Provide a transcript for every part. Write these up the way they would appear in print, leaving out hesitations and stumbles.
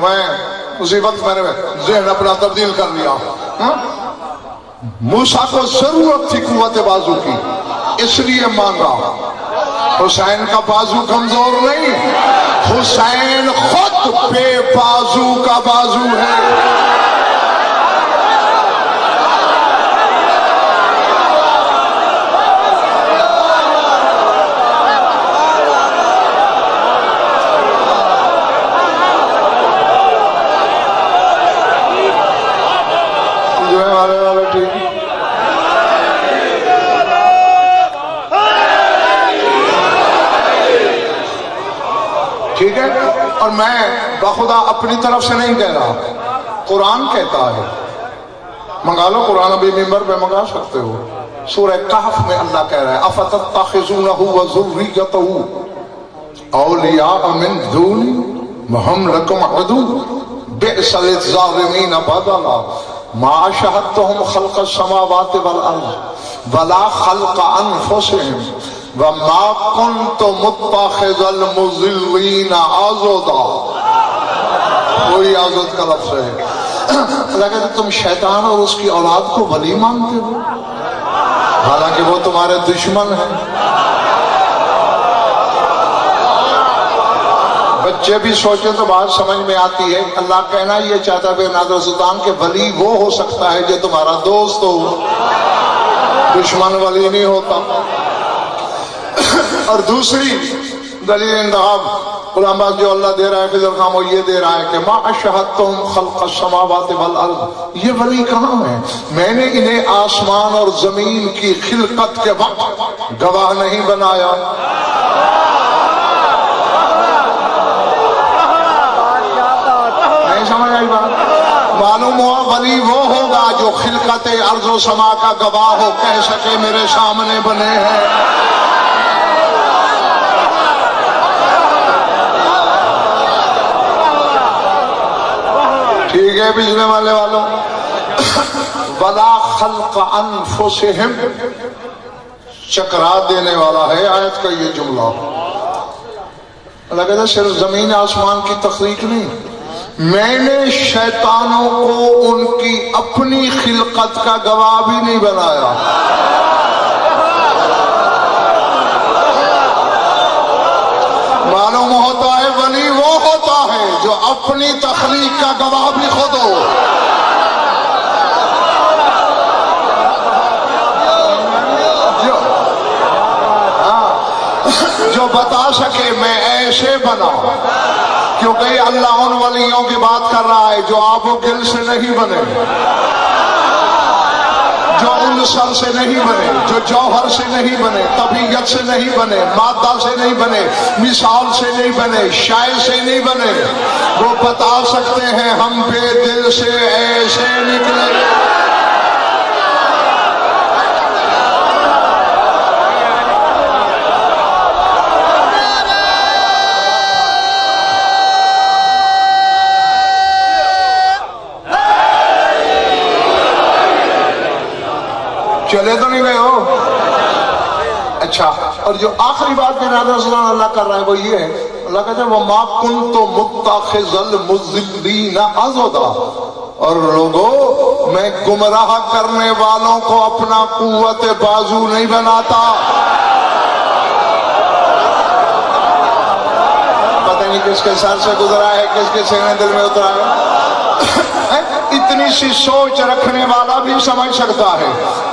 میں اسی وقت میں نے ذہن اپنا تبدیل کر لیا. موسیٰ کو ضرورت تھی قوت بازو کی، اس لیے مانگا. حسین کا بازو کمزور نہیں، حسین خود بے بازو کا بازو ہے. ٹھیک ہے. اور میں بخدا اپنی طرف سے نہیں کہہ رہا، قرآن کہتا ہے. منگا لو قرآن، ابھی ممبر پہ منگا سکتے ہو. سورہ کہف میں اللہ کہہ رہا ہے افتتخذونہ وذریتہ اولیاء من دونی وہم لکم عدو بئس للظالمین بدلا ما شہدتہم خلق السماوات والارض ولا خلق انفسہم وَمَا كُنْتُ مُتَّخِذَ الْمُضِلِّينَ عَضُدًا. کوئی عضد کا لفظ ہے. لیکن تم شیطان اور اس کی اولاد کو ولی مانتے ہو، حالانکہ وہ تمہارے دشمن ہیں. بچے بھی سوچے تو بات سمجھ میں آتی ہے. اللہ کہنا یہ چاہتا ہے نادر سلطان کہ ولی وہ ہو سکتا ہے جو تمہارا دوست ہو، دشمن ولی نہیں ہوتا. اور دوسری دلیل انتخاب علماء جو اللہ دے رہا ہے خضر خام، وہ یہ دے رہا ہے کہ ما اشہدتم خلق السماوات والارض. یہ ولی کہاں ہے؟ میں نے انہیں آسمان اور زمین کی خلقت کے وقت گواہ نہیں بنایا. نہیں سمجھ آئی بات؟ معلوم ہوا ولی وہ ہوگا جو خلقت ارض و سما کا گواہ ہو، کہہ سکے میرے سامنے بنے ہیں. ٹھیک ہے بجنے والے والوں. ولا خلق انفسہم چکرا دینے والا ہے آیت کا یہ جملہ. اللہ کہتا ہے صرف زمین آسمان کی تخلیق نہیں، میں نے شیطانوں کو ان کی اپنی خلقت کا گواہ بھی نہیں بنایا. معلوم ہوتا ہے ولی وہ ہوتا ہے جو اپنی تخلیق کا گواہ بھی خود ہو. جو بتا سکے میں ایسے بنا. کیونکہ اللہ ان ولیوں کی بات کر رہا ہے جو آب و گل سے نہیں بنے، جو عنصر سے نہیں بنے، جو جوہر سے نہیں بنے، طبیعت سے نہیں بنے، مادہ سے نہیں بنے، مثال سے نہیں بنے، شے سے نہیں بنے. وہ بتا سکتے ہیں ہم بے دل سے ایسے نکلے. چلے تو نہیں گئے ہو؟ اچھا. اور جو آخری بات میں نادر سلام اللہ کر رہا ہے وہ یہ ہے، اللہ کہتا ہے وَمَا كُنْتُ مُتَّخِذَ الْمُضِلِّينَ عَضُدًا. اور لوگوں میں گمراہ کرنے والوں کو اپنا قوت بازو نہیں بناتا. پتہ نہیں کس کے سر سے گزرا ہے، کس کے سینے دل میں اترا ہے. اتنی سی سوچ رکھنے والا بھی سمجھ سکتا ہے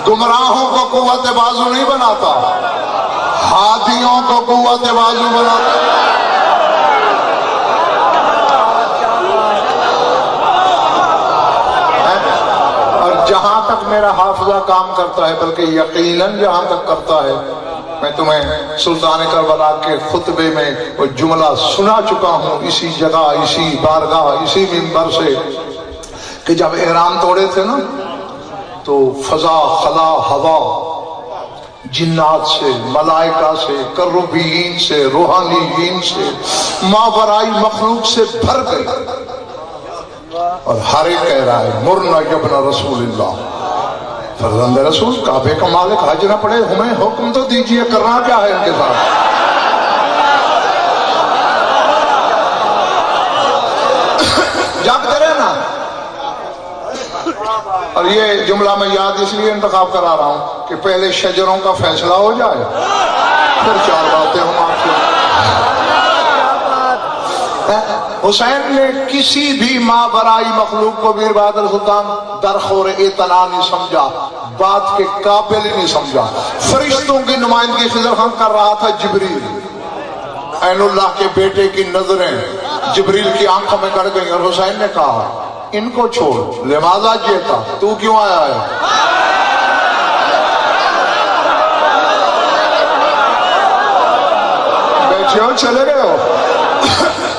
گمراہوں کو قوت بازو نہیں بناتا، ہادیوں کو قوت بازو بناتا. اور جہاں تک میرا حافظہ کام کرتا ہے، بلکہ یقیناً جہاں تک کرتا ہے، میں تمہیں سلطان کربلا کے خطبے میں وہ جملہ سنا چکا ہوں اسی جگہ، اسی بارگاہ، اسی منبر سے، کہ جب احرام توڑے تھے نا تو فضا، خلا، ہوا جنات سے، ملائکہ سے، کروبین سے، روحانیین سے، ماورائی مخلوق سے بھر گئی. اور ہر ایک کہہ رہا ہے مرنا ابن رسول اللہ، فرزند رسول، کعبے کا مالک حج نہ پڑے، ہمیں حکم تو دیجئے، کرنا کیا ہے ان کے ساتھ. اور یہ جملہ میں یاد اس لیے انتخاب کرا رہا ہوں کہ پہلے شجروں کا فیصلہ ہو جائے، پھر چار باتیں ہوں آپ سے۔ حسین نے کسی بھی ماورائی مخلوق کو میر بہادر سلطان درخور اعتنا نہیں سمجھا، بات کے قابل ہی نہیں سمجھا۔ فرشتوں کی نمائندگی خضر خان کر رہا تھا جبریل، عین اللہ کے بیٹے کی نظریں جبریل کی آنکھوں میں گڑ گئیں، اور حسین نے کہا ان کو چھوڑ، لماذا جیتا، تو کیوں آیا ہے؟ بیٹھے ہو چلے گئے ہو،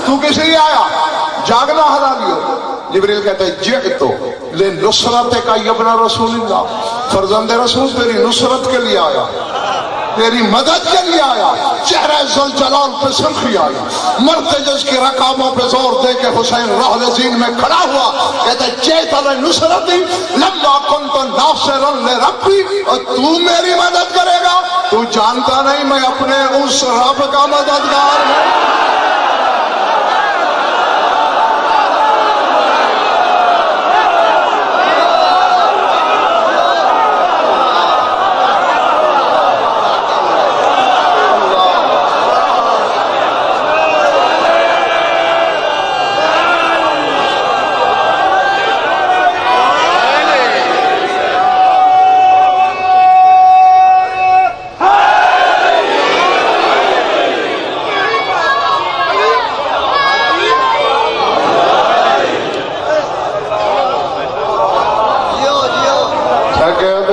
تو کس لیے آیا؟ جاگنا حلالی ہو۔ جبریل کہتا ہے جئتو لنصرتک ابن رسول اللہ، فرزند رسول تیری نصرت کے لیے آیا، تیری مدد کے لیے آیا۔ چہرہ ذوالجلال پہ سرخی آئی، مرتجز کی رکابوں پہ زور دے کے حسین رحل زین میں کھڑا ہوا، کہتا ہے جئت لنصرتی لما کنت ناصرا لربی، اور تو میری مدد کرے گا؟ تو جانتا نہیں میں اپنے اس رب کا مددگار ہوں۔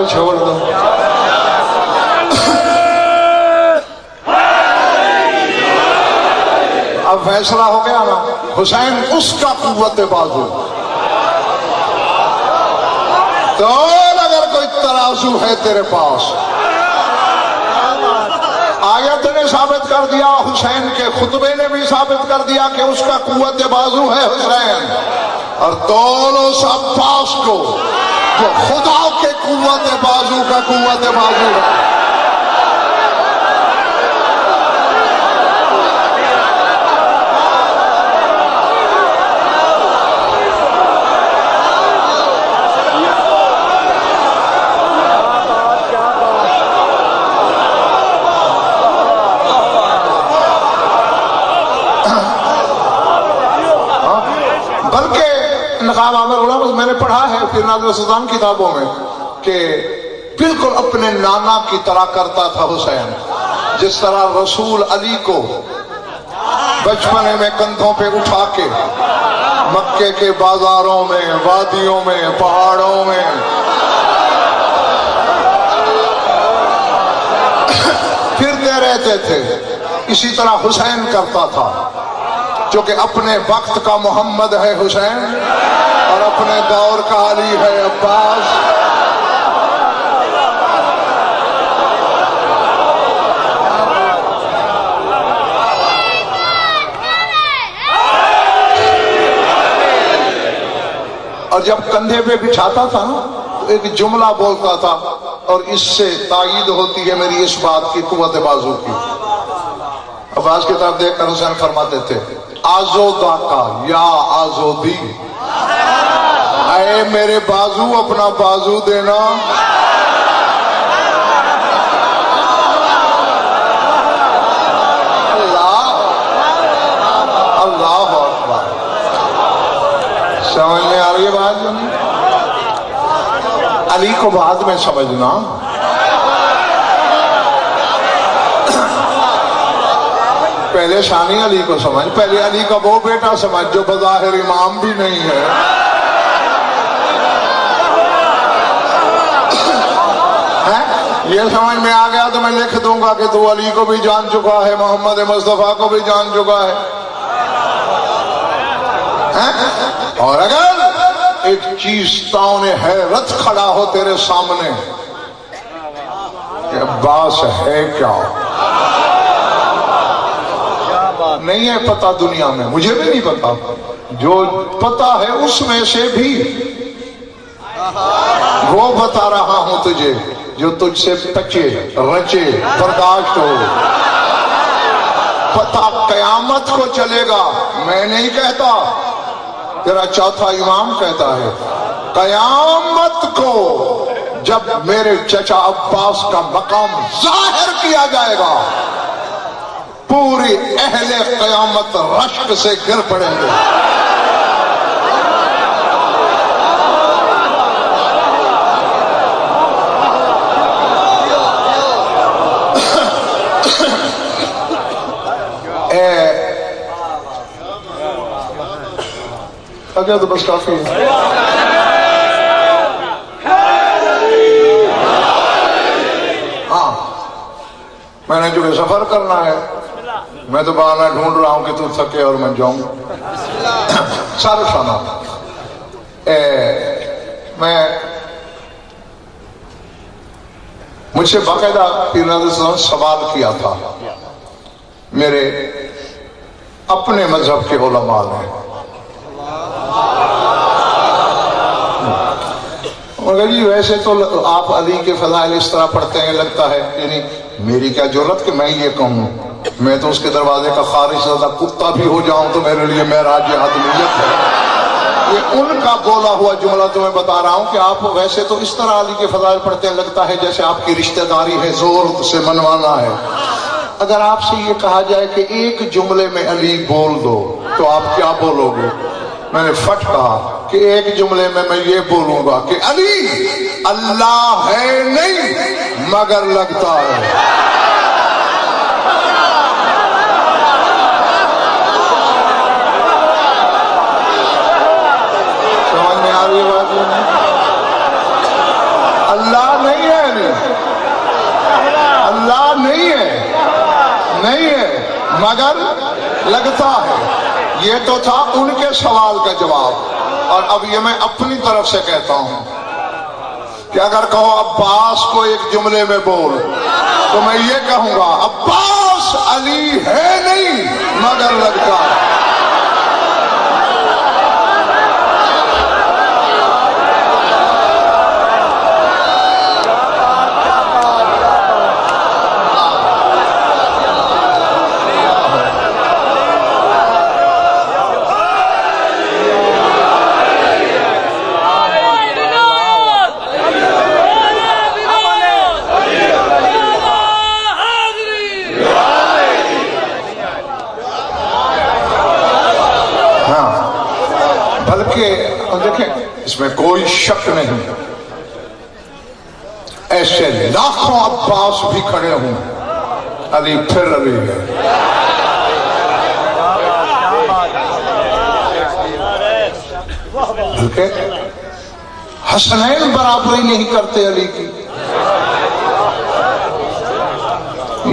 چھوڑ دو، اب فیصلہ ہو گیا نا، حسین اس کا قوت بازو، تو اگر کوئی ترازو ہے تیرے پاس، آیت نے ثابت کر دیا، حسین کے خطبے نے بھی ثابت کر دیا کہ اس کا قوت بازو ہے حسین، اور دونوں عباس کو جو خدا کے قوت بازو کا قوت بازو ہے۔ بلکہ نقاب عامر غلام میں نے پڑھا ہے پھر نادر سلطان کتابوں میں کہ بالکل اپنے نانا کی طرح کرتا تھا حسین، جس طرح رسول علی کو بچپنے میں کندھوں پہ اٹھا کے مکے کے بازاروں میں، وادیوں میں، پہاڑوں میں پھرتے رہتے تھے، اسی طرح حسین کرتا تھا، جو کہ اپنے وقت کا محمد ہے حسین اور اپنے دور کا علی ہے عباس۔ اور جب کندھے پہ بچھاتا تھا نا تو ایک جملہ بولتا تھا، اور اس سے تائید ہوتی ہے میری اس بات کی قوت بازو کی۔ عباس کی طرف دیکھ کر حسین فرماتے تھے آزودا کا یا آزودی، اے میرے بازو اپنا بازو دینا۔ اللہ اکبر، سمجھ میں آ رہی ہے بات؟ علی کو بعد میں سمجھنا، پہلے ثانی علی کو سمجھ، پہلے علی کا وہ بیٹا سمجھ جو بظاہر امام بھی نہیں ہے۔ یہ سمجھ میں آ گیا تو میں لکھ دوں گا کہ تو علی کو بھی جان چکا ہے، محمد مصطفیٰ کو بھی جان چکا ہے۔ اور اگر ایک چیز تاؤں حیرت کھڑا ہو تیرے سامنے کہ عباس ہے کیا، نہیں ہے پتا دنیا میں، مجھے بھی نہیں پتا، جو پتا ہے اس میں سے بھی وہ بتا رہا ہوں تجھے جو تجھ سے پچے رچے برداشت ہو۔ پتا قیامت کو چلے گا، میں نہیں کہتا، تیرا چوتھا امام کہتا ہے۔ قیامت کو جب میرے چچا عباس کا مقام ظاہر کیا جائے گا پوری اہل قیامت رشک سے گر پڑیں گے. اگر تو بس کافی ہے. ہاں میں نے جو سفر کرنا ہے میں تو بہانہ ڈھونڈ رہا ہوں کہ تو تھکے اور میں جاؤں. سارے سانا مجھ سے باقاعدہ پیر ناظر صلی اللہ علیہ وسلم سوال کیا تھا میرے اپنے مذہب کے علماء نے. مگر جی ویسے تو آپ علی کے فضائل اس طرح پڑھتے ہیں لگتا ہے یعنی میری کیا ضرورت کہ میں یہ کہوں. میں تو اس کے دروازے کا خارج زدہ کتا بھی ہو جاؤں تو میرے لیے معراج آدمیت ہے. یہ ان کا بولا ہوا جملہ تو میں بتا رہا ہوں کہ آپ ویسے تو اس طرح علی کے فضائل پڑھتے ہیں لگتا ہے جیسے آپ کی رشتہ داری ہے زور سے منوانا ہے. اگر آپ سے یہ کہا جائے کہ ایک جملے میں علی بول دو تو آپ کیا بولو گے؟ میں نے فٹ کہا کہ ایک جملے میں یہ بولوں گا کہ علی اللہ ہے نہیں مگر لگتا ہے. سمجھ میں آ رہی بات نہیں؟ اللہ نہیں ہے علی، اللہ نہیں ہے مگر لگتا ہے. یہ تو تھا ان کے سوال کا جواب. اور اب یہ میں اپنی طرف سے کہتا ہوں کہ اگر کہو عباس کو ایک جملے میں بول تو میں یہ کہوں گا عباس علی ہے نہیں مگر لگتا ہے. دیکھیں اس میں کوئی شک نہیں ایسے لاکھوں عباس بھی کھڑے ہوں علی پھر علی ہے. بلکہ حسنین برابری نہیں کرتے علی کی.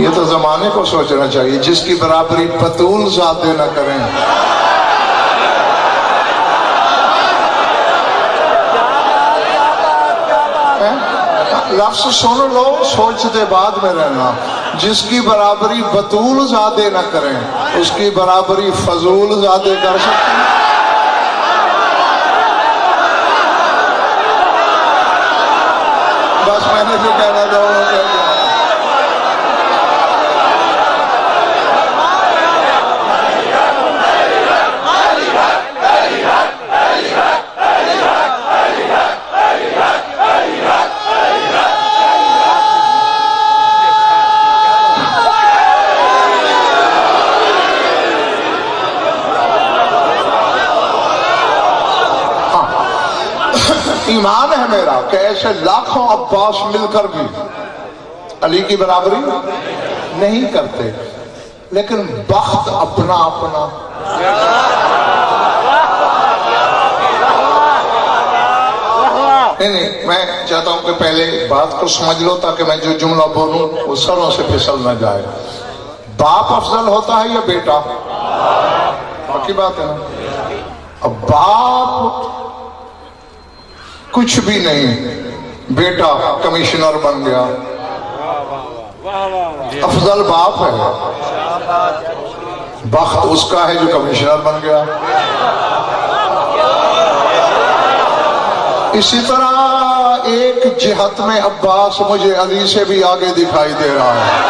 یہ تو زمانے کو سوچنا چاہیے جس کی برابری بطول زادے نہ کریں. لفظ سن لو سوچتے بعد میں رہنا. جس کی برابری بطول زادے نہ کریں اس کی برابری فضول زادے کر سکتے ہیں. بس میں نے جو کہنا تھا وہ کہہ دیا. ایمان ہے میرا کہ ایسے لاکھوں عباس مل کر بھی علی کی برابری نہیں کرتے لیکن بخت اپنا اپنا. نہیں میں چاہتا ہوں کہ پہلے بات کو سمجھ لو تاکہ میں جو جملہ بولوں وہ سروں سے پھسل نہ جائے. باپ افضل ہوتا ہے یا بیٹا؟ باقی بات ہے نا. اب باپ کچھ بھی نہیں بیٹا کمشنر بن گیا افضل باپ ہے. بخت اس کا ہے جو کمشنر بن گیا. اسی طرح ایک جہت میں عباس مجھے علی سے بھی آگے دکھائی دے رہا ہے.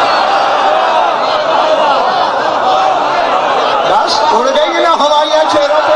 بس اڑ گئی نا ہوائیاں چہروں پہ.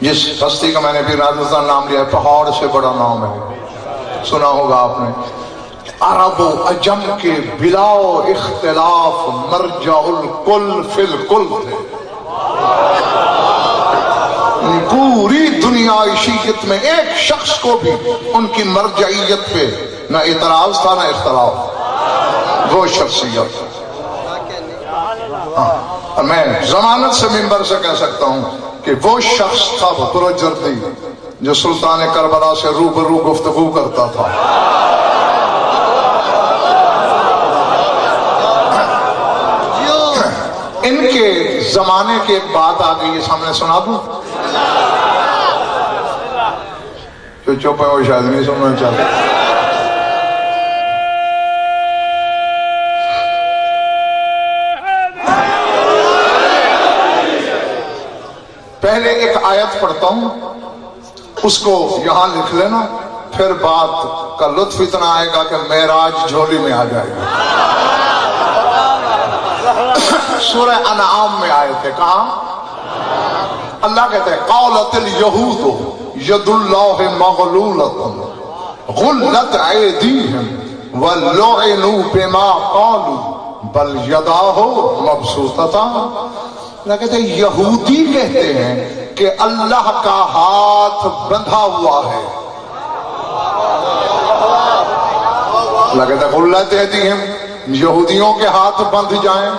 جس ہستی کا میں نے بھی راجستھان نام لیا ہے، پہاڑ سے بڑا نام ہے، سنا ہوگا آپ نے۔ عرب و عجم کے بلا اختلاف مرجع الکل فی الکل تھے۔ پوری دنیا عیشیت میں ایک شخص کو بھی ان کی مرجعیت پہ نہ اعتراض تھا نہ اختلاف، وہ شخصیت۔ اور میں ضمانت سے منبر سے کہہ سکتا ہوں کہ وہ شخص تھا بروجردی جو سلطان کربلا سے روبرو گفتگو کرتا تھا۔ ان کے زمانے کی ایک بات آ گئی ہے، سامنے سنا دوں؟ جو چپ ہے وہ شاید نہیں سننا چاہتے۔ پہلے ایک آیت پڑھتا ہوں، اس کو یہاں لکھ لینا، پھر بات کا لطف اتنا آئے گا کہ معراج جھولی میں آ جائے گا۔ سورہ انعام میں آئے تھے، کہاں اللہ کہتے ہیں قالت الیہود ید اللہ مغلولۃ غلت ایدیہم ولعنوا بما قالوا بل یداہ مبسوطتان۔ اللہ کہتے ہیں یہودی کہتے ہیں کہ اللہ کا ہاتھ بندھا ہوا ہے۔ اللہ کہتے ہیں غلت ایدیہم، یہودیوں کے ہاتھ بندھ جائیں،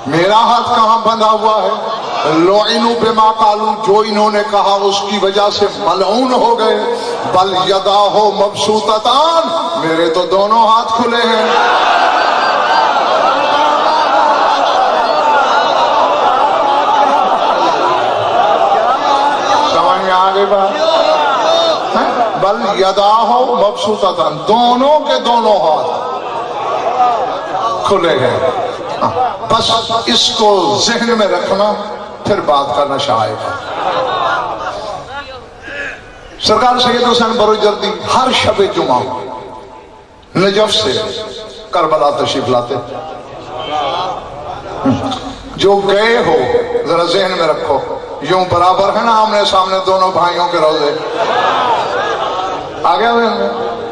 میرا ہاتھ کہاں بندھا ہوا ہے؟ لعنوا بما قالوا، جو انہوں نے کہا اس کی وجہ سے ملعون ہو گئے۔ بل یداہ مبسوطتان، میرے تو دونوں ہاتھ کھلے ہیں۔ سمجھ میں آ گئی بات؟ بل یداہ مبسوطتان، دونوں کے دونوں ہاتھ کھلے ہیں۔ بس اس کو ذہن میں رکھنا، پھر بات کا نشہ آئے گا۔ سرکار سید حسین بروجردی ہر شب جمعہ نجف سے کربلا تشریف لاتے۔ جو گئے ہو ذرا ذہن میں رکھو، یوں برابر ہے نا آمنے سامنے دونوں بھائیوں کے روزے، آگے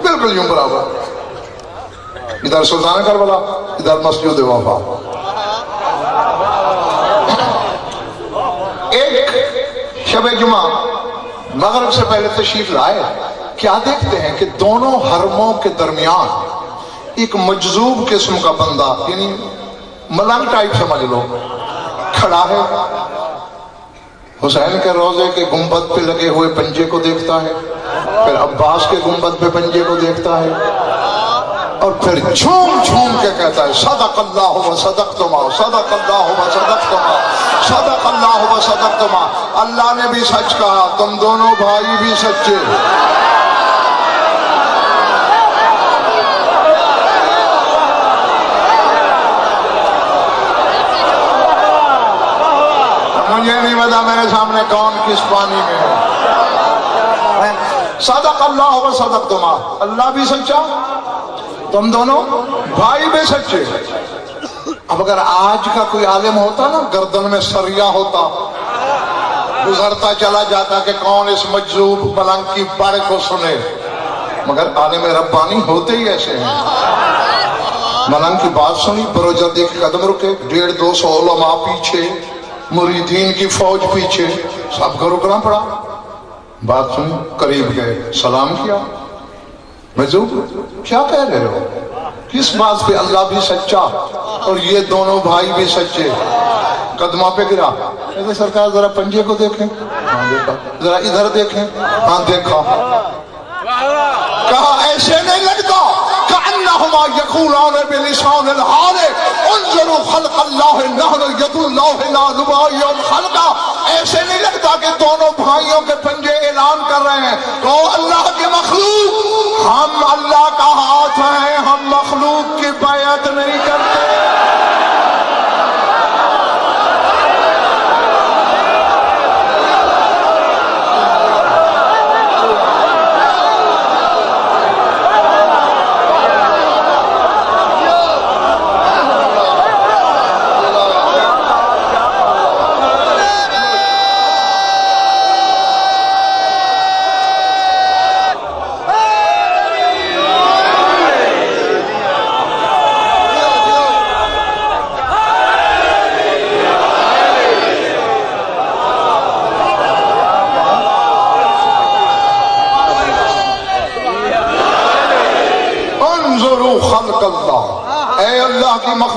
بالکل یوں برابر، ادھر سلطان کربلا ادھر مسجد وفا۔ ایک شب جمعہ مغرب سے پہلے تشریف لائے، کیا دیکھتے ہیں کہ دونوں حرموں کے درمیان ایک مجذوب قسم کا بندہ، یعنی ملنگ ٹائپ سمجھ لو، کھڑا ہے، حسین کے روضے کے گنبد پہ لگے ہوئے پنجے کو دیکھتا ہے، پھر عباس کے گنبد پہ پنجے کو دیکھتا ہے، اور پھر جھوم جھوم کے کہتا ہے صدق اللہ و صدقتما، صدق اللہ و صدقتما، صدق اللہ و صدقتما، اللہ نے بھی سچ کہا، تم دونوں بھائی بھی سچے۔ مجھے نہیں پتا میرے سامنے کون کس پانی میں ہے۔ صدق اللہ و صدقتما، اللہ بھی سچا، تم دونوں بھائی بھی سچے۔ اب اگر آج کا کوئی عالم ہوتا نا، گردن میں سریا ہوتا، گزرتا چلا جاتا کہ کون اس مجذوب پلنگ کی بڑ کو سنے، مگر عالم ربانی ہوتے ہی ایسے ہیں۔ ملنگ کی بات سنی، بروجردی کے قدم رکے، 150-200 علماء پیچھے، مریدین کی فوج پیچھے، سب کو رکنا پڑا۔ بات سنی، قریب گئے، سلام کیا، مجذوب کیا کہہ رہے ہو؟ کس بات پہ اللہ بھی سچا اور یہ دونوں بھائی بھی سچے؟ قدموں پہ گرا، کہتے سرکار ذرا پنجے کو دیکھیں، ہاں دیکھا، ذرا ادھر دیکھیں، ہاں دیکھا۔ کہا ایسے نہیں لگتا کأنہما یقولان بلسان الحال انظروا خلق اللہ نحن ید اللہ لا نبایع خلقا۔ ایسے نہیں لگتا کہ دونوں بھائیوں کے پنجے اعلان کر رہے ہیں، کہو اللہ کے مخلوق، ہم اللہ کا ہاتھ ہیں، ہم مخلوق کی بیعت نہیں کرتے۔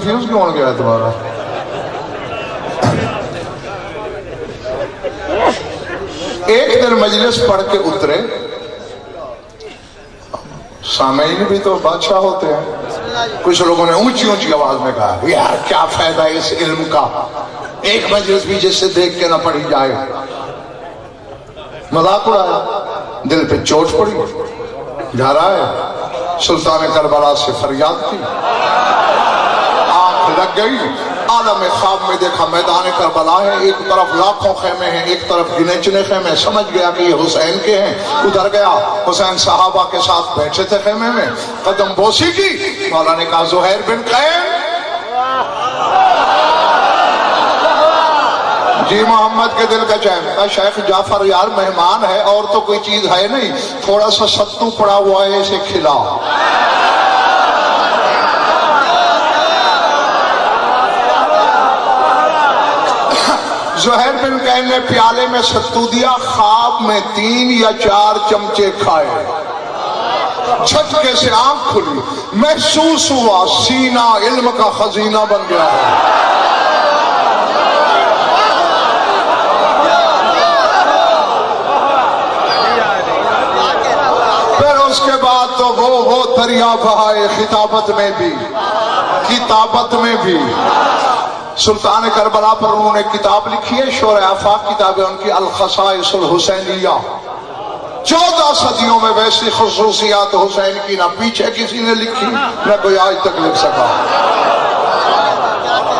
کنفیوز کیوں ہو گیا تمہارا؟ ایک دن مجلس پڑھ کے اترے، سامعین بھی تو بادشاہ ہوتے ہیں، کچھ لوگوں نے اونچی اونچی آواز میں کہا یار کیا فائدہ ہے اس علم کا، ایک مجلس بھی جس سے دیکھ کے نہ پڑھی جائے۔ مذاق اڑایا، دل پہ چوٹ پڑی، گھر آئے، سلطان کربلا سے فریاد کی، آنکھ لگ گئی، عالم خواب میں دیکھا میدان کربلا ہے، ایک طرف لاکھوں خیمے ہیں، ایک طرف گنے چنے خیمے، سمجھ گیا کہ یہ حسین کے ہیں، ادھر گیا، حسین صحابہ کے ساتھ بیٹھے تھے خیمے میں، قدم بوسی کی، مولا نے کہا زہیر بن قیم، جی محمد کے دل کا چین، کہا شیخ جعفر یار مہمان ہے اور تو کوئی چیز ہے نہیں، تھوڑا سا ستو پڑا ہوا ہے اسے کھلا۔ زہیر بن قیم نے پیالے میں ستو دیا، خواب میں 3 یا 4 چمچے کھائے، جھٹکے سے آنکھ کھلی، محسوس ہوا سینہ علم کا خزینہ بن گیا ہے۔ اس کے بعد تو وہ دریا بہائے خطابت میں بھی، کتابت میں بھی۔ سلطان کربلا پر انہوں نے کتاب لکھی ہے، شورِ آفاق کتاب ہے ان کی، الخصائص الحسینیہ۔ 14 صدیوں میں ویسی خصوصیات حسین کی نہ پیچھے کسی نے لکھی نہ کوئی آج تک لکھ سکا۔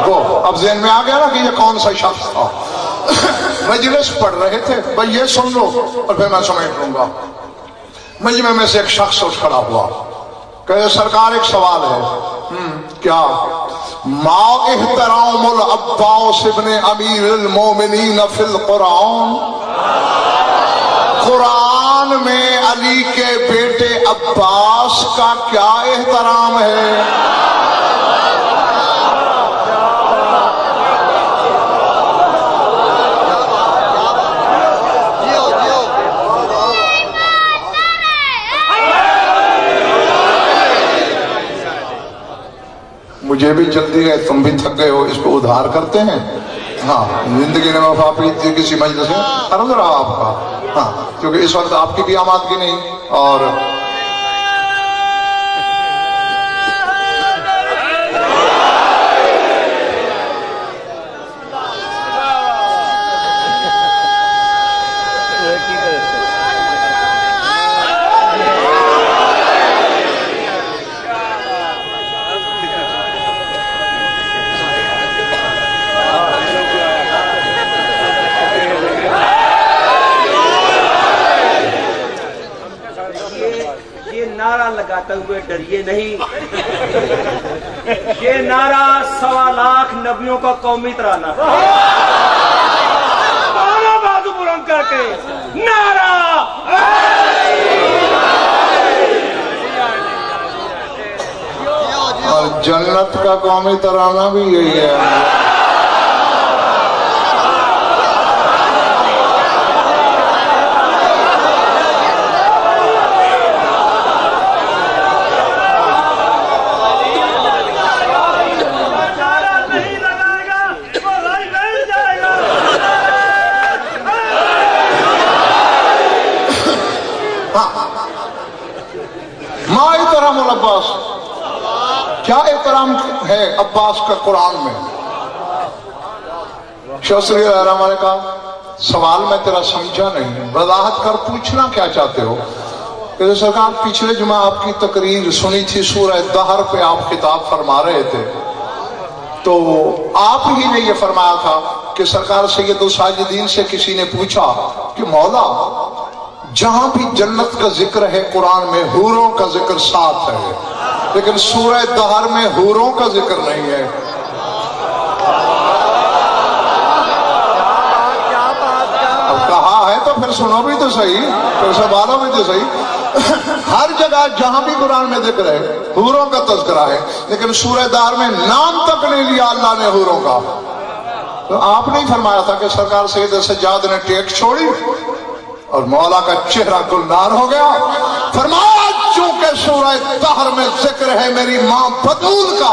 وہ اب ذہن میں آ گیا نا کہ یہ کون سا شخص تھا۔ مجلس پڑھ رہے تھے، بھئی یہ سن لو اور پھر میں سمیٹ لوں گا۔ مجمع میں سے ایک شخص اٹھ کھڑا ہوا، کہ سرکار ایک سوال ہے۔ کیا؟ ما احترام العباس ابن امیر المومنین فی القرآن، قرآن میں علی کے بیٹے عباس کا کیا احترام ہے؟ مجھے بھی جلدی ہے، تم بھی تھک گئے ہو، اس کو ادھار کرتے ہیں۔ ہاں زندگی نے وفا پی تھی کسی مجلس میں، عرض رہا آپ کا، ہاں کیونکہ اس وقت آپ کی بھی آمادگی نہیں، اور لگاتے ہوئے ڈریے نہیں، یہ نعرہ 1.25 لاکھ نبیوں کا قومی ترانہ، بازو بلند کر کے نعرہ، اور جنت کا قومی ترانہ بھی یہی ہے۔ عباس کیا احترام ہے عباس کا قرآن میں؟ شوسری رحمہ نے کہا سوال میں تیرا سمجھا نہیں، وضاحت کر، پوچھنا کیا چاہتے ہو؟ کہ سرکار پچھلے جمعہ آپ کی تقریر سنی تھی، سورہ دہر پہ آپ خطاب فرما رہے تھے، تو آپ ہی نے یہ فرمایا تھا کہ سرکار سید الساجدین سے کسی نے پوچھا کہ مولا جہاں بھی جنت کا ذکر ہے قرآن میں حوروں کا ذکر ساتھ ہے، لیکن سورہ دہر میں حوروں کا ذکر نہیں ہے۔ اب کہا ہے تو پھر سنو بھی تو صحیح، پھر سنبھالو بھی تو صحیح۔ ہر جگہ جہاں بھی قرآن میں ذکر ہے حوروں کا تذکرہ ہے، لیکن سورہ دہر میں نام تک نہیں لیا اللہ نے حوروں کا۔ تو آپ نے فرمایا تھا کہ سرکار سید سجاد نے ٹیک چھوڑی اور مولا کا چہرہ گلنار ہو گیا، فرمایا چونکہ سورہ دہر میں ذکر ہے میری ماں بطول کا،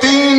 3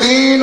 3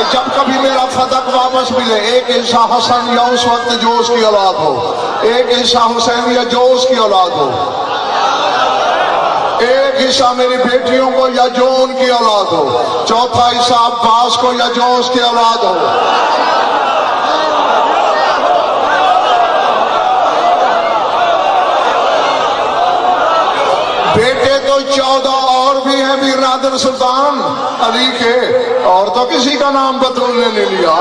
کہ جب کبھی میرا فتق واپس ملے ایک حصہ حسن یا اس وقت جو اس کی اولاد ہو، ایک حصہ حسین یا جو اس کی اولاد ہو، ایک حصہ میری بیٹیوں کو یا جو ان کی اولاد ہو، چوتھا حصہ عباس کو یا جو اس کی اولاد ہو۔ بیٹے تو 14 اور بھی ہیں میر نادر سلطان علی کے، اور تو کسی کا نام بطول نے نہیں لیا۔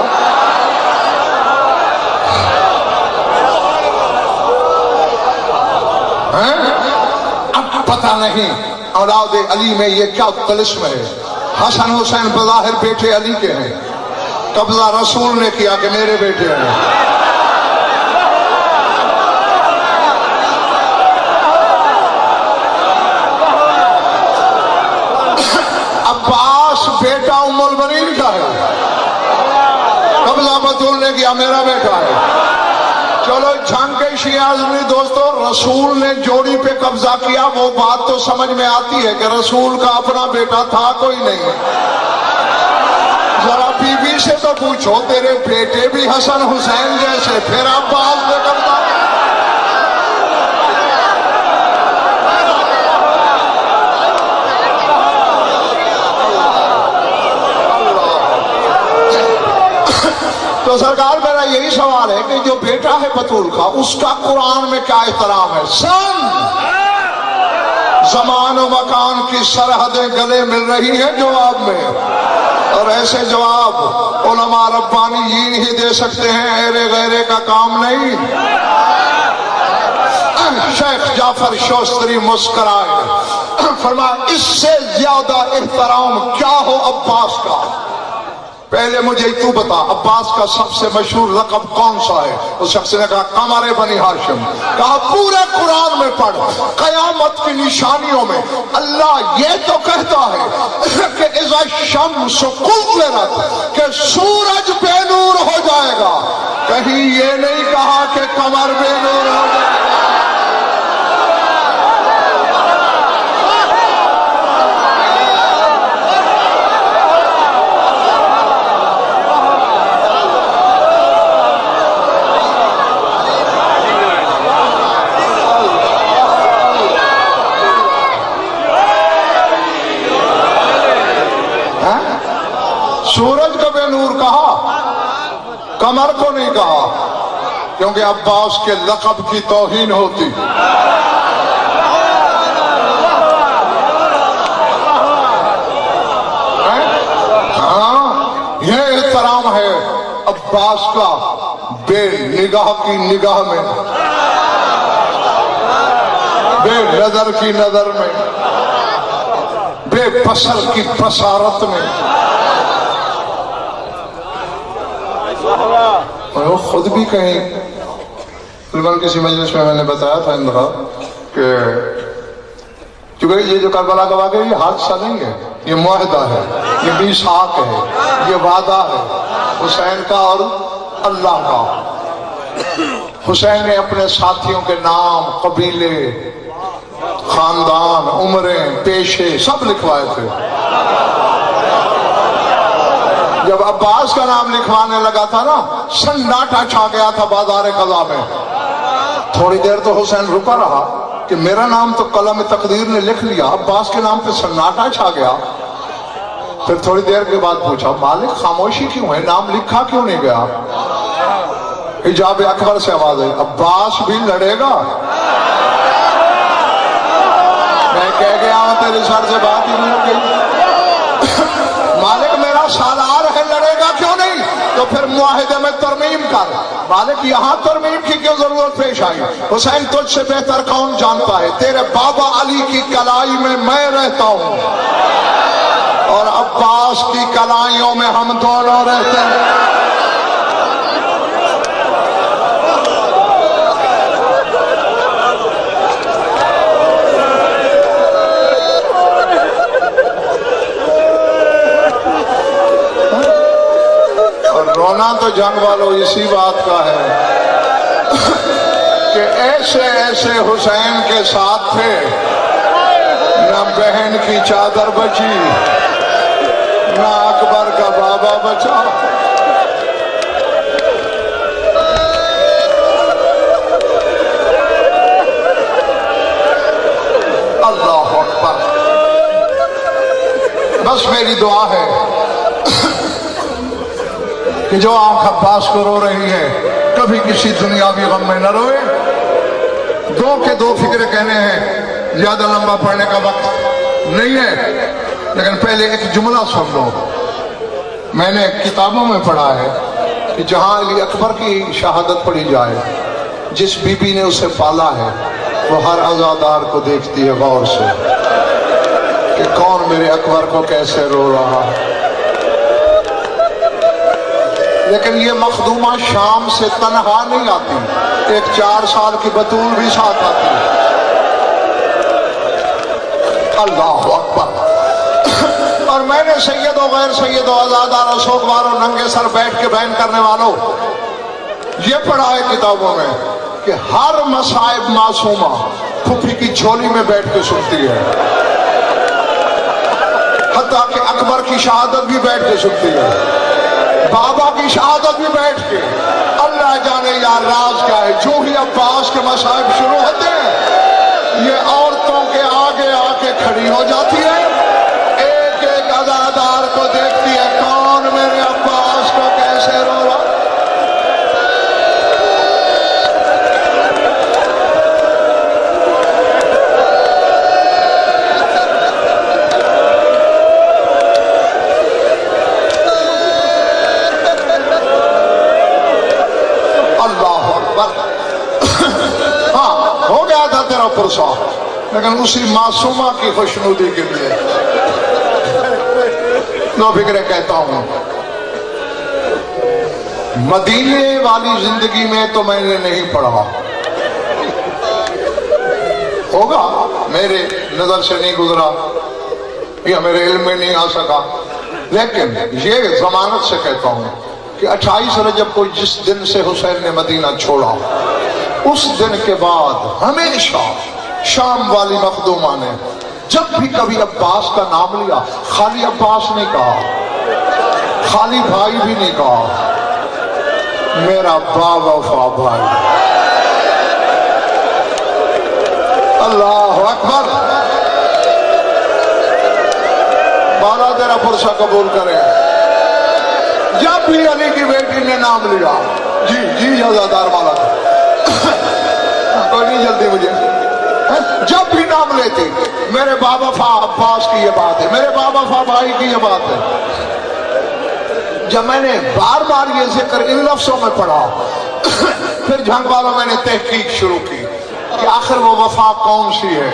اب پتہ نہیں اولاد علی میں یہ کیا طلسم ہے۔ حسن حسین بظاہر بیٹے علی کے ہیں، قبضہ رسول نے کیا کہ میرے بیٹے ہیں۔ عباس بیٹا ام البنین کا ہے، قبضہ بطول نے کیا میرا بیٹا ہے۔ چلو جھنگ کے شیعہ اعظمی دوستو، رسول نے جوڑی پہ قبضہ کیا، وہ بات تو سمجھ میں آتی ہے کہ رسول کا اپنا بیٹا تھا کوئی نہیں۔ ذرا بی بی سے تو پوچھو تیرے بیٹے بھی حسن حسین جیسے، پھر عباس نے قبضہ۔ تو سرکار میرا یہی سوال ہے کہ جو بیٹا ہے بطول کا، اس کا قرآن میں کیا احترام ہے؟ زمان و مکان کی سرحدیں گلے مل رہی ہیں جواب میں، اور ایسے جواب علماء ربانیین ہی دے سکتے ہیں، ایرے غیرے کا کام نہیں۔ شیخ جعفر شوستری مسکرائے، فرمایا اس سے زیادہ احترام کیا ہو عباس کا؟ پہلے مجھے تو بتا عباس کا سب سے مشہور لقب کون سا ہے؟ اس شخص نے کہا قمر بنی ہاشم۔ کہا پورے قرآن میں پڑھ، قیامت کی نشانیوں میں اللہ یہ تو کہتا ہے کہ اذا الشمس کورت، کہ سورج بے نور ہو جائے گا، کہیں یہ نہیں کہا کہ قمر بے نور ہو جائے گا۔ سورج کو بے نور کہا، قمر کو نہیں کہا، کیونکہ عباس کے لقب کی توہین ہوتی۔ ہاں یہ احترام ہے عباس کا بے نگاہ کی نگاہ میں، بے نظر کی نظر میں، بے بصر کی بصارت میں۔ وہ خود بھی کہیں فلمان کسی مجلس میں نے بتایا تھا اندرا کہ چونکہ یہ جو کربلا کا واقعہ یہ حادثہ نہیں ہے، یہ معاہدہ ہے، یہ میثاق ہے، یہ وعدہ ہے حسین کا اور اللہ کا۔ حسین نے اپنے ساتھیوں کے نام، قبیلے، خاندان، عمریں، پیشے سب لکھوائے تھے۔ جب عباس کا نام لکھوانے لگا تھا نا، سناٹا چھا گیا تھا بازار قضا میں۔ تھوڑی دیر تو حسین رکا رہا کہ میرا نام تو قلم تقدیر نے لکھ لیا، عباس کے نام پہ سناٹا چھا گیا۔ پھر تھوڑی دیر کے بعد پوچھا مالک خاموشی کیوں ہے، نام لکھا کیوں نہیں گیا؟ حجاب اکبر سے آواز ہے عباس بھی لڑے گا؟ میں کہہ گیا ہوں تیرے سر سے بات ہی نہیں ہو گئی۔ مالک میرا سالار ہے، لڑے گا کیوں نہیں؟ تو پھر معاہدے میں ترمیم کر۔ مالک یہاں ترمیم کی کیوں ضرورت پیش آئی؟ حسین تجھ سے بہتر کون جانتا ہے، تیرے بابا علی کی کلائی میں رہتا ہوں اور عباس کی کلائیوں میں ہم دونوں رہتے ہیں۔ رونا تو جنگ والوں اسی بات کا ہے کہ ایسے ایسے حسین کے ساتھ تھے، نہ بہن کی چادر بچی، نہ اکبر کا بابا بچا. اللہ اکبر. بس میری دعا ہے کہ جو آنکھ عباس کو رو رہی ہے کبھی کسی دنیاوی غم میں نہ روئے. دو کے دو فکرے کہنے ہیں، زیادہ لمبا پڑھنے کا وقت نہیں ہے، لیکن پہلے ایک جملہ سن لو. میں نے کتابوں میں پڑھا ہے کہ جہاں علی اکبر کی شہادت پڑھی جائے، جس بی بی نے اسے پالا ہے وہ ہر عزادار کو دیکھتی ہے غور سے کہ کون میرے اکبر کو کیسے رو رہا ہے. لیکن یہ مخدومہ شام سے تنہا نہیں آتی، ایک 4 سال کی بطول بھی ساتھ آتی ہے. اللہ اکبر. اور میں نے سید و غیر سید و آزادار و سوگوار و ننگے سر بیٹھ کے بیان کرنے والوں یہ پڑھا ہے کتابوں میں کہ ہر مصائب معصومہ پھوپھی کی جھولی میں بیٹھ کے سنتی ہے، حتیٰ کہ اکبر کی شہادت بھی بیٹھ کے سنتی ہے، بابا کی شہادت بھی بیٹھ کے. اللہ جانے یار راز کیا ہے. جو ہی عباس کے مصائب شروع ہوتے ہیں یہ عورتوں کے آگے آ کے کھڑی ہو جاتی ہے، ایک ایک عزادار کو دیکھتی ہے کون میرے عباس کو کیسے رو رہا. ہاں ہو گیا تھا تیرا پرسا، لیکن اسی معصومہ کی خوشنودی کے لیے دو فکرے کہتا ہوں. مدینے والی زندگی میں تو میں نے نہیں پڑھا ہوگا، میرے نظر سے نہیں گزرا یا میرے علم میں نہیں آ سکا، لیکن یہ ضمانت سے کہتا ہوں کہ 28 رجب کو جس دن سے حسین نے مدینہ چھوڑا اس دن کے بعد ہمیشہ شام والی مخدومہ نے جب بھی کبھی عباس کا نام لیا خالی عباس نہیں کہا، خالی بھائی بھی نہیں کہا، میرا با وفا بھائی. اللہ اکبر. بالا تیرا پرسہ قبول کرے. جب بھی علی کی بیٹی نے نام لیا جی جی عزادار والا کوئی نہیں جلدی مجھے، جب بھی نام لیتی میرے بابا فا عباس کی یہ بات ہے، میرے بابا فا بھائی کی یہ بات ہے. جب میں نے بار بار یہ ذکر ان لفظوں میں پڑھا پھر جھنگ والوں میں نے تحقیق شروع کی کہ آخر وہ وفا کون سی ہے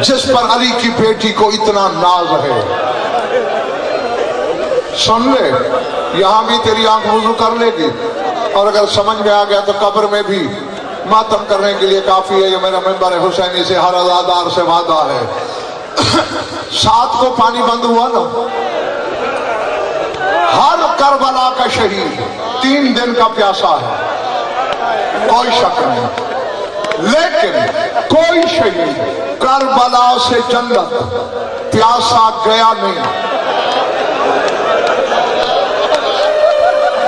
جس پر علی کی بیٹی کو اتنا ناز ہے. سن لے، یہاں بھی تیری آنکھ وضو کر لے گی، اور اگر سمجھ میں آ گیا تو قبر میں بھی ماتم کرنے کے لیے کافی ہے. یہ میرا منبر حسینی سے ہر عزادار سے وعدہ ہے. 7 کو پانی بند ہوا نا، ہر کربلا کا شہید 3 دن کا پیاسا ہے، کوئی شک نہیں، لیکن کوئی شہید کربلا سے جنت پیاسا گیا نہیں.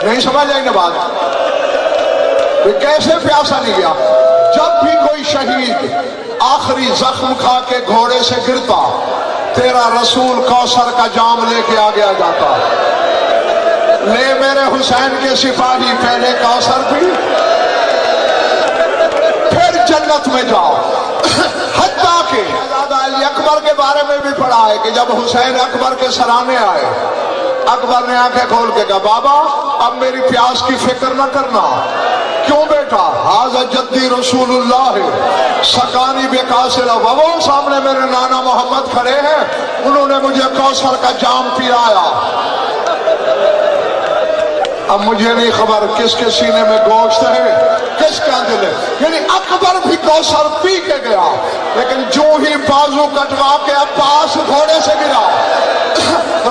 نہیں سمجھ آئی نا بات؟ کیسے پیاسا نہیں گیا؟ جب بھی کوئی شہید آخری زخم کھا کے گھوڑے سے گرتا تیرا رسول کوثر کا جام لے کے آگے آ جاتا، لے میرے حسین کے سپاہی پہلے کوثر پی پھر جنت میں جاؤ. حتیٰ کہ علی اکبر کے بارے میں بھی پڑھا ہے کہ جب حسین اکبر کے سرانے آئے اکبر نے آنکھیں کھول کے کہا بابا اب میری پیاس کی فکر نہ کرنا. کیوں بیٹا؟ حاضر جدی رسول اللہ سکانی بے قاصلہ. وہ سامنے میرے نانا محمد کھڑے ہیں، انہوں نے مجھے کوثر کا جام پلایا. اب مجھے نہیں خبر کس کے سینے میں گوشت ہے کس کا دل ہے. یعنی اکبر بھی کوثر پی کے گیا، لیکن جو ہی بازو کٹوا کے عباس گھوڑے سے گرا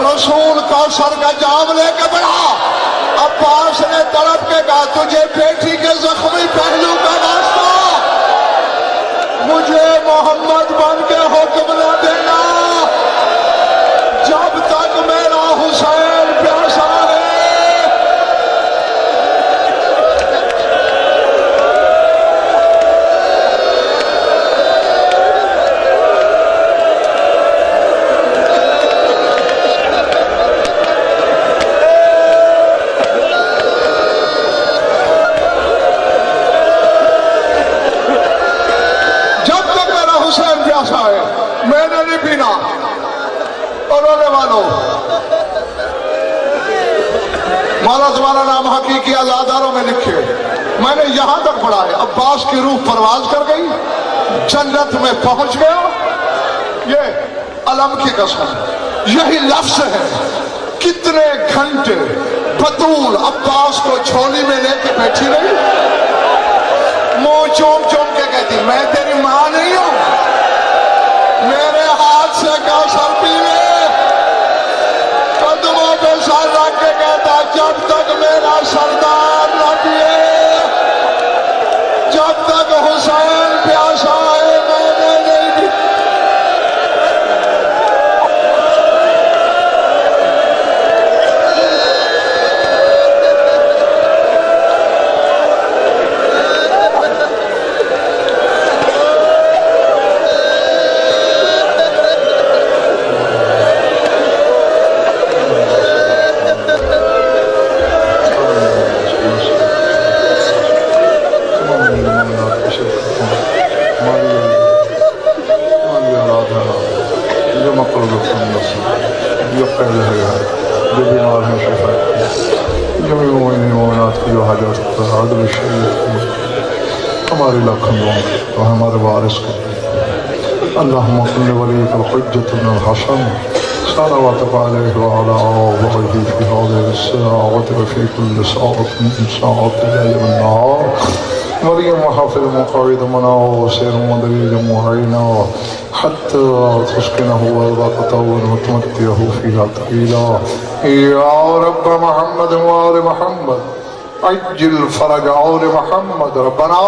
رسول کوثر کا جام لے کے بڑھا. عباس نے تڑپ کے کہا تجھے بیٹی کے زخمی پہلو کا واسطہ مجھے محمد بن کے حکم نہ دینا. پینا. اور رونے والوں، مولا تمہارا نام حقیقی ازاداروں میں لکھے. میں نے یہاں تک پڑھا ہے عباس کی روح پرواز کر گئی، جنت میں پہنچ گیا. یہ علم کی قسم، یہی لفظ ہے. کتنے گھنٹے بطول عباس کو جھولی میں لے کے بیٹھی رہی، منہ چوم چوم کے کہتی میں تیری ماں نہیں ہوں، میرے ہاتھ سے کوثر پی لے. قدموں پہ سر رکھ کے کہتا جب تک میرا سردار نہ پیے، جب تک حسین پیاسا ہے میں نے نہیں پی. ہمارے لکھن تو ہمارے وارث کو اللہم صل ولیک الحجۃ بن الحسن صلواتک علیہ وعلی آلہ فی هذه الساعة وفی كل ساعة من ساعات الليل والنهار مریم حافظ مقعد منا وسیر مدریج معینا حتی تسکنه وارضاک طولا وتمتعه فیها طویلا. یا رب محمد وآل محمد عجل فرج آل محمد. ربنا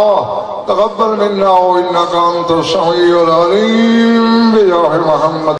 تقبل منا انك انت السميع العليم بجاه محمد.